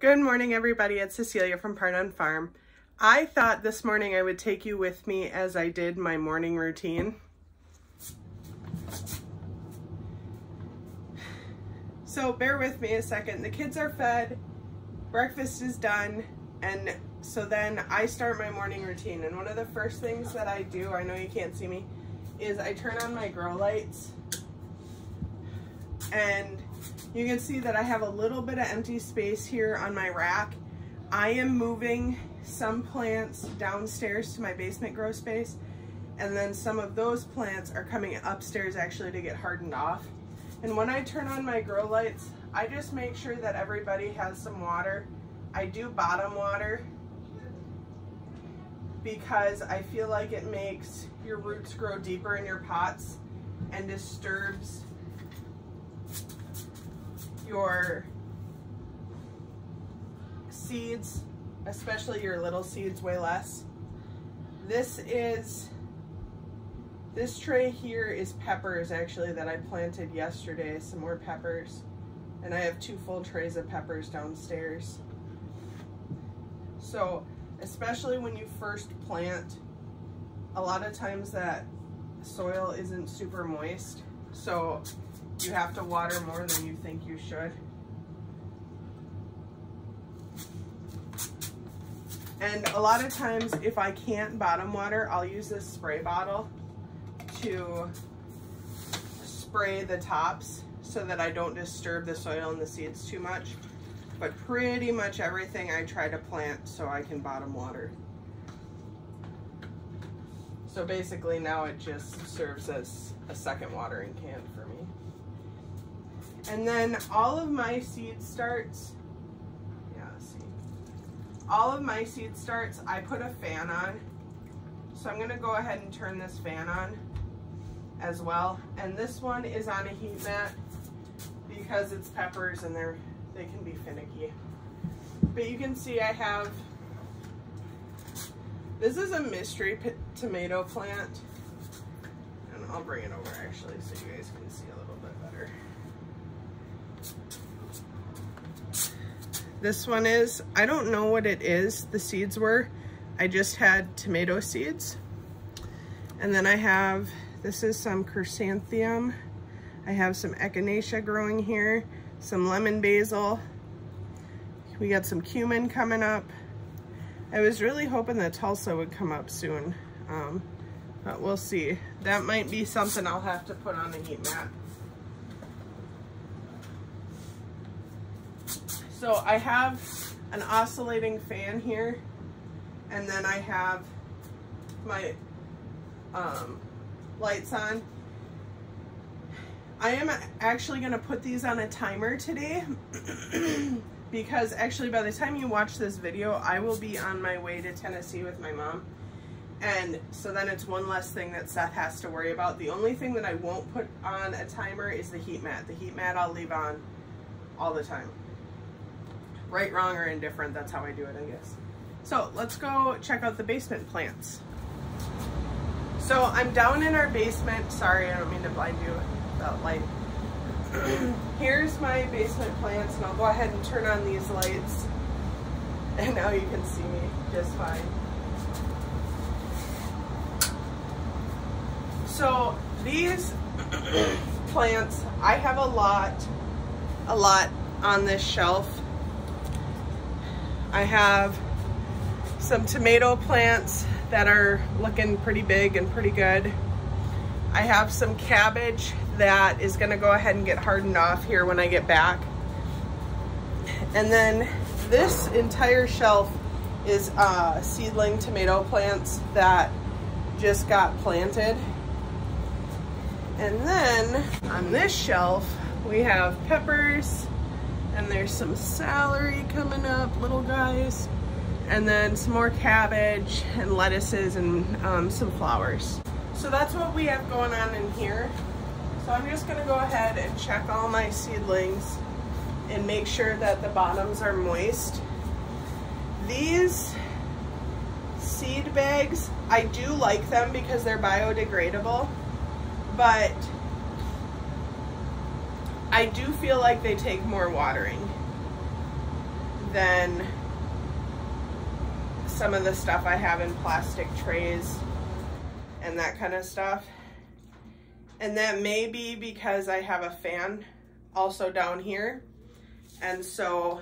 Good morning, everybody. It's Cecilia from Pardun Farm. I thought this morning I would take you with me as I did my morning routine. So bear with me a second. The kids are fed, breakfast is done, and so then I start my morning routine. And one of the first things that I do, I know you can't see me, is I turn on my grow lights. And you can see that I have a little bit of empty space here on my rack. I am moving some plants downstairs to my basement grow space, and then some of those plants are coming upstairs actually to get hardened off. And when I turn on my grow lights, I just make sure that everybody has some water. I do bottom water because I feel like it makes your roots grow deeper in your pots and disturbs your seeds, especially your little seeds, way less. This tray here is peppers actually that I planted yesterday, some more peppers, and I have 2 full trays of peppers downstairs. So especially when you first plant, a lot of times that soil isn't super moist, so you have to water more than you think you should. And a lot of times if I can't bottom water, I'll use this spray bottle to spray the tops so that I don't disturb the soil and the seeds too much. But pretty much everything I try to plant so I can bottom water. So basically now it just serves as a second watering can for me. And then all of my seed starts, all of my seed starts, I put a fan on. So I'm gonna go ahead and turn this fan on as well. And this one is on a heat mat because it's peppers and they can be finicky. But you can see I have, this is a mystery tomato plant. And I'll bring it over actually so you guys can see a little bit better. This one is, I don't know what it is, the seeds were. I just had tomato seeds. And then I have, this is some chrysanthemum. I have some echinacea growing here, some lemon basil. We got some cumin coming up. I was really hoping that Tulsa would come up soon, but we'll see. That might be something I'll have to put on the heat mat. So I have an oscillating fan here, and then I have my lights on. I am actually gonna put these on a timer today because actually by the time you watch this video, I will be on my way to Tennessee with my mom. And so then it's one less thing that Seth has to worry about. The only thing that I won't put on a timer is the heat mat. The heat mat I'll leave on all the time. Right, wrong, or indifferent, that's how I do it, I guess. So let's go check out the basement plants. So I'm down in our basement. Sorry, I don't mean to blind you with that light. Here's my basement plants, and I'll go ahead and turn on these lights. And now you can see me just fine. So these plants, I have a lot on this shelf. I have some tomato plants that are looking pretty big and pretty good. I have some cabbage that is gonna go ahead and get hardened off here when I get back. And then this entire shelf is seedling tomato plants that just got planted. And then on this shelf, we have peppers, and there's some celery coming up, little guys, and then some more cabbage and lettuces and some flowers. So that's what we have going on in here. So I'm just gonna go ahead and check all my seedlings and make sure that the bottoms are moist. These seed bags, I do like them because they're biodegradable, but I do feel like they take more watering. than some of the stuff I have in plastic trays and that kind of stuff. And that may be because I have a fan also down here, and so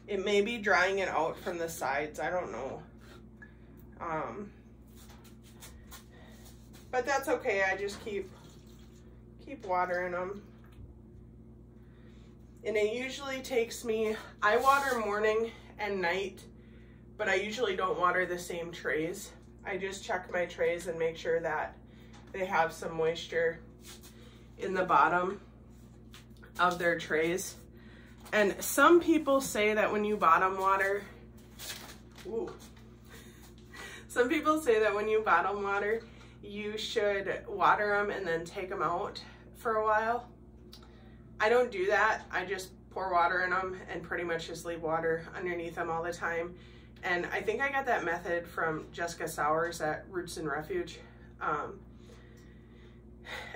it may be drying it out from the sides. I don't know. But that's okay. I just keep watering them. And it usually takes me, I water morning and night, but I usually don't water the same trays. I just check my trays and make sure that they have some moisture in the bottom of their trays. And some people say that when you bottom water, some people say that when you bottom water, you should water them and then take them out for a while. I don't do that. I just pour water in them and pretty much just leave water underneath them all the time. And I think I got that method from Jessica Sowers at Roots and Refuge.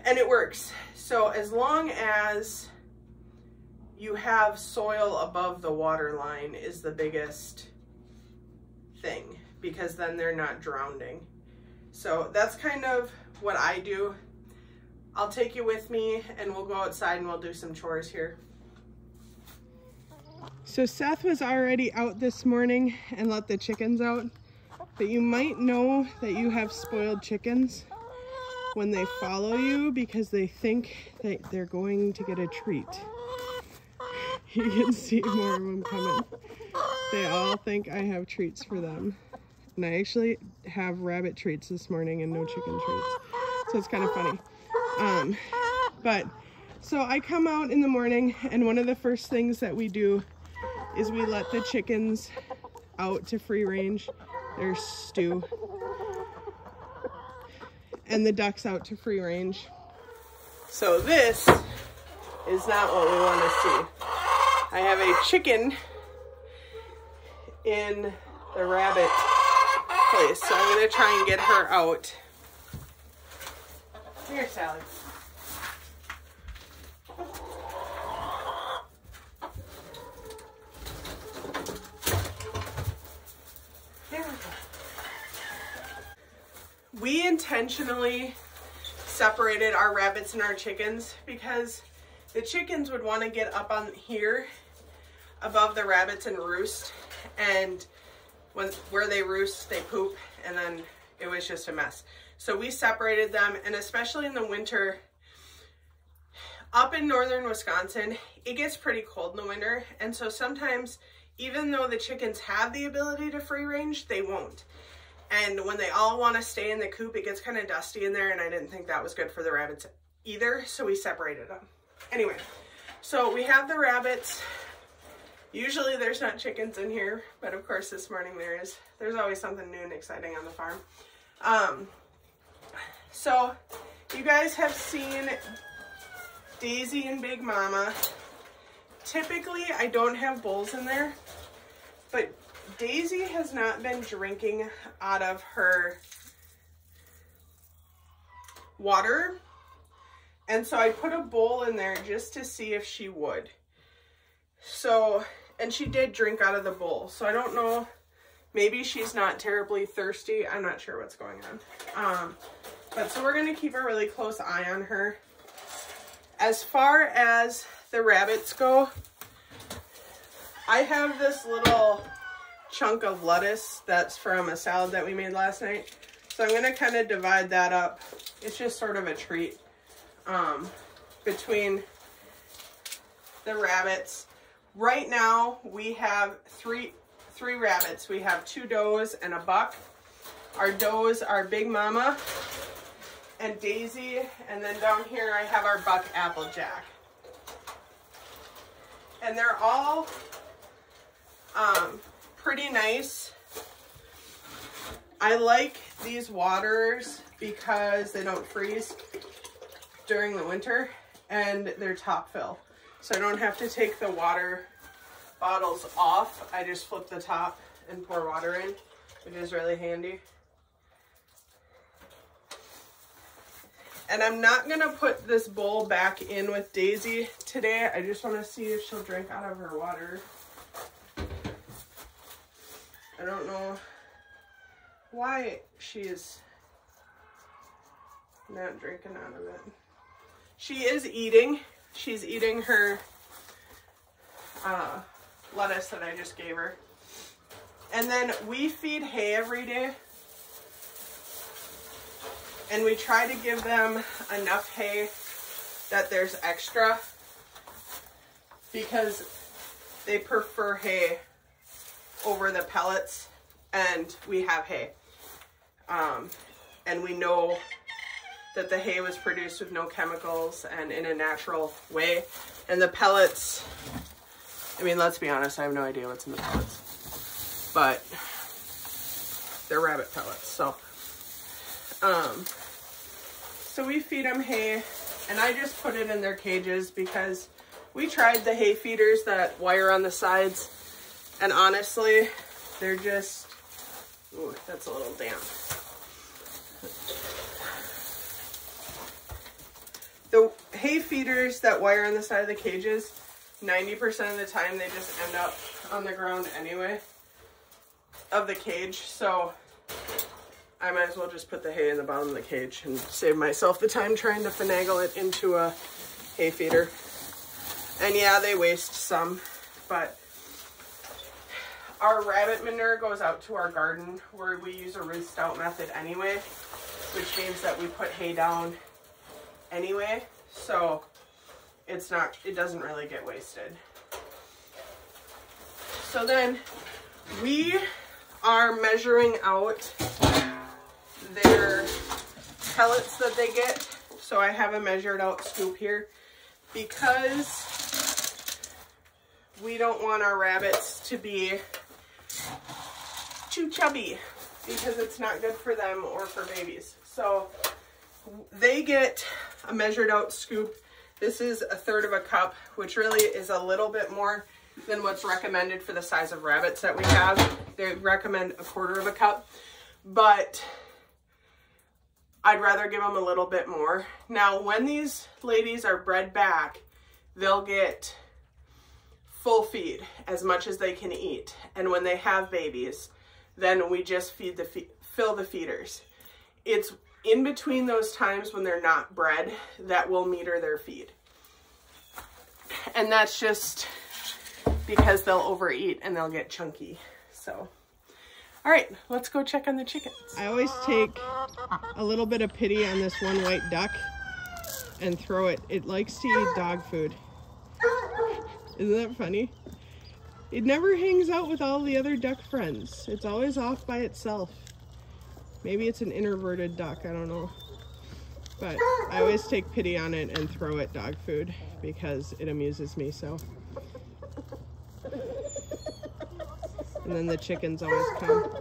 And it works. So as long as you have soil above the water line is the biggest thing, because then they're not drowning. So that's kind of what I do. I'll take you with me and we'll go outside and we'll do some chores here. So Seth was already out this morning and let the chickens out, but you might know that you have spoiled chickens when they follow you because they think that they're going to get a treat. You can see more of them coming. They all think I have treats for them. And I actually have rabbit treats this morning and no chicken treats. So it's kind of funny. So I come out in the morning and one of the first things that we do is we let the chickens out to free range, their stew, and the ducks out to free range. So this is not what we want to see. I have a chicken in the rabbit place, so I'm going to try and get her out. Come here, Sally. There we go. We intentionally separated our rabbits and our chickens because the chickens would want to get up on here above the rabbits and roost, and where they roost, they poop, and then it was just a mess. So we separated them, and especially in the winter, up in northern Wisconsin, it gets pretty cold in the winter, and so sometimes, even though the chickens have the ability to free range, they won't. And when they all want to stay in the coop, it gets kind of dusty in there, and I didn't think that was good for the rabbits either, so we separated them. Anyway, so we have the rabbits. Usually there's not chickens in here, but of course this morning there is. There's always something new and exciting on the farm. So you guys have seen Daisy and Big Mama. Typically I don't have bowls in there, but Daisy has not been drinking out of her water. And so I put a bowl in there just to see if she would. So, and she did drink out of the bowl. So I don't know, maybe she's not terribly thirsty. I'm not sure what's going on. But so we're going to keep a really close eye on her. As far as the rabbits go, I have this little chunk of lettuce that's from a salad that we made last night. So I'm going to kind of divide that up. It's just sort of a treat. Between the rabbits. Right now we have three rabbits. We have 2 does and a buck. Our does are Big Mama and Daisy, and then down here I have our buck Applejack. And they're all pretty nice. I like these waters because they don't freeze during the winter, and they're top fill. So I don't have to take the water bottles off. I just flip the top and pour water in, which is really handy. And I'm not gonna put this bowl back in with Daisy today. I just wanna see if she'll drink out of her water. I don't know why she is not drinking out of it. She is eating. She's eating her lettuce that I just gave her. And then we feed hay every day. And we try to give them enough hay that there's extra, because they prefer hay over the pellets, and we have hay. And we know that the hay was produced with no chemicals and in a natural way. And the pellets, I mean, let's be honest, I have no idea what's in the pellets, but they're rabbit pellets. So we feed them hay, and I just put it in their cages because we tried the hay feeders that wire on the sides, and honestly, they're just, ooh, that's a little damp. The hay feeders that wire on the side of the cages, 90% of the time they just end up on the ground anyway of the cage, so I might as well just put the hay in the bottom of the cage and save myself the time trying to finagle it into a hay feeder. And yeah, they waste some, but our rabbit manure goes out to our garden where we use a root stout method anyway, which means that we put hay down anyway, so it doesn't really get wasted. So then we are measuring out their pellets that they get. So I have a measured out scoop here because we don't want our rabbits to be too chubby, because it's not good for them or for babies. So they get a measured out scoop. This is 1/3 of a cup, which really is a little bit more than what's recommended for the size of rabbits that we have. They recommend 1/4 of a cup, but I'd rather give them a little bit more. Now, when these ladies are bred back, they'll get full feed, as much as they can eat. And when they have babies, then we just fill the feeders. It's in between those times when they're not bred that we'll meter their feed. And that's just because they'll overeat and they'll get chunky. So, all right, let's go check on the chickens. I always take a little bit of pity on this one white duck and throw it. It likes to eat dog food. Isn't that funny? It never hangs out with all the other duck friends. It's always off by itself. Maybe it's an introverted duck, I don't know. But I always take pity on it and throw it dog food because it amuses me so. And then the chickens always come.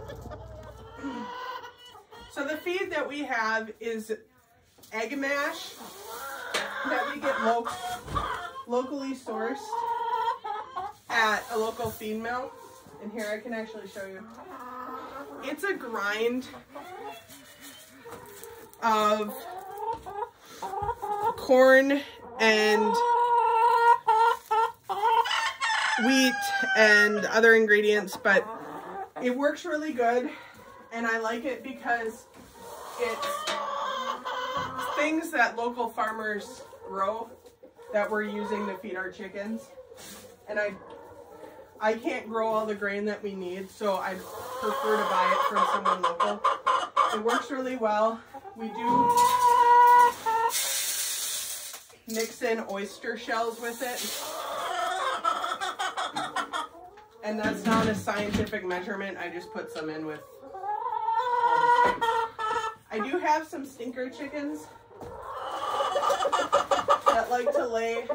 So the feed that we have is egg mash that we get locally sourced at a local feed mill. And here I can actually show you. It's a grind of corn and wheat and other ingredients, but it works really good, and I like it because it's things that local farmers grow that we're using to feed our chickens. And I can't grow all the grain that we need, so I prefer to buy it from someone local. It works really well. We do mix in oyster shells with it. And that's not a scientific measurement. I just put some in with all the things. I do have some stinker chickens that like to lay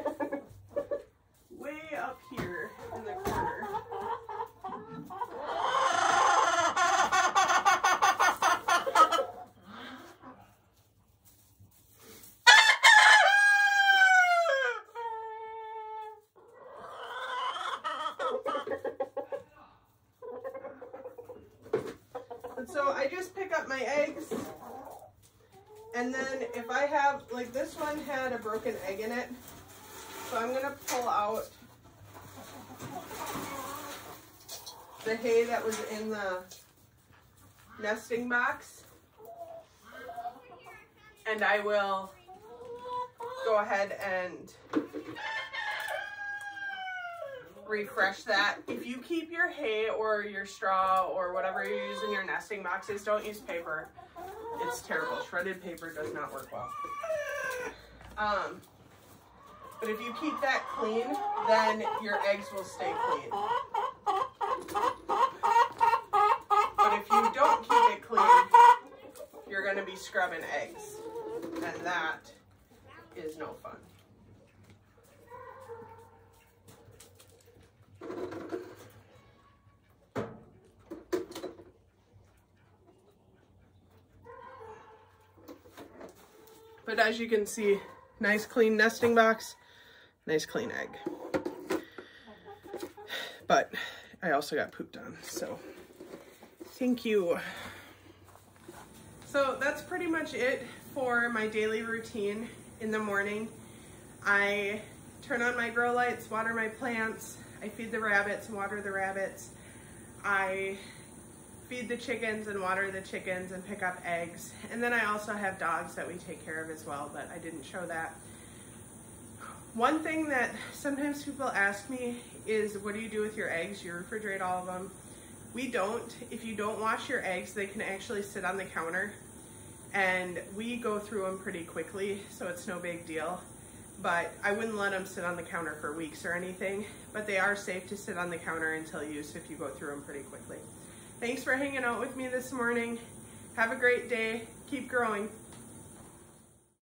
way up here in the corner. And so I just pick up my eggs, and then if I have, like this one had a broken egg in it, so I'm gonna pull out the hay that was in the nesting box, and I will go ahead and refresh that. If you keep your hay or your straw or whatever you use in your nesting boxes, don't use paper. It's terrible. Shredded paper does not work well. But if you keep that clean, then your eggs will stay clean. But if you don't keep it clean, you're going to be scrubbing eggs, and that is no fun. But as you can see, nice clean nesting box, nice clean egg. But I also got pooped on, so thank you. So that's pretty much it for my daily routine in the morning. I turn on my grow lights, water my plants, I feed the rabbits and water the rabbits. I feed the chickens and water the chickens and pick up eggs. And then I also have dogs that we take care of as well, but I didn't show that. One thing that sometimes people ask me is, what do you do with your eggs? You refrigerate all of them. We don't. If you don't wash your eggs, they can actually sit on the counter, and we go through them pretty quickly, so it's no big deal. But I wouldn't let them sit on the counter for weeks or anything, but they are safe to sit on the counter until use if you go through them pretty quickly. Thanks for hanging out with me this morning. Have a great day. Keep growing.